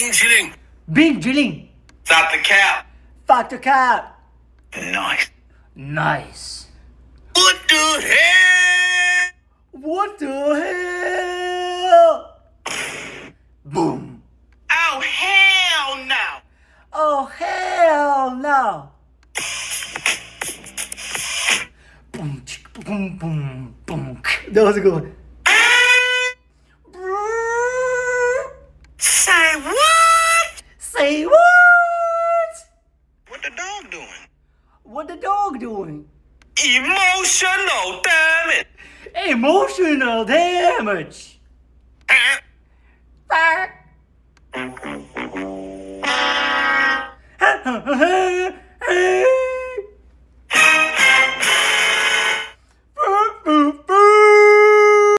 冰淇淋。冰淇淋。 Stop the cap. Fuck the cat. Nice. Nice. What the hell? What the hell? Boom. Oh, hell no. Oh, hell no. Boom, chick, boom, boom, boom. That was a good one. Say what? Say what? What the dog doing? What the dog doing? Emotional damage. Emotional damage. Fuck.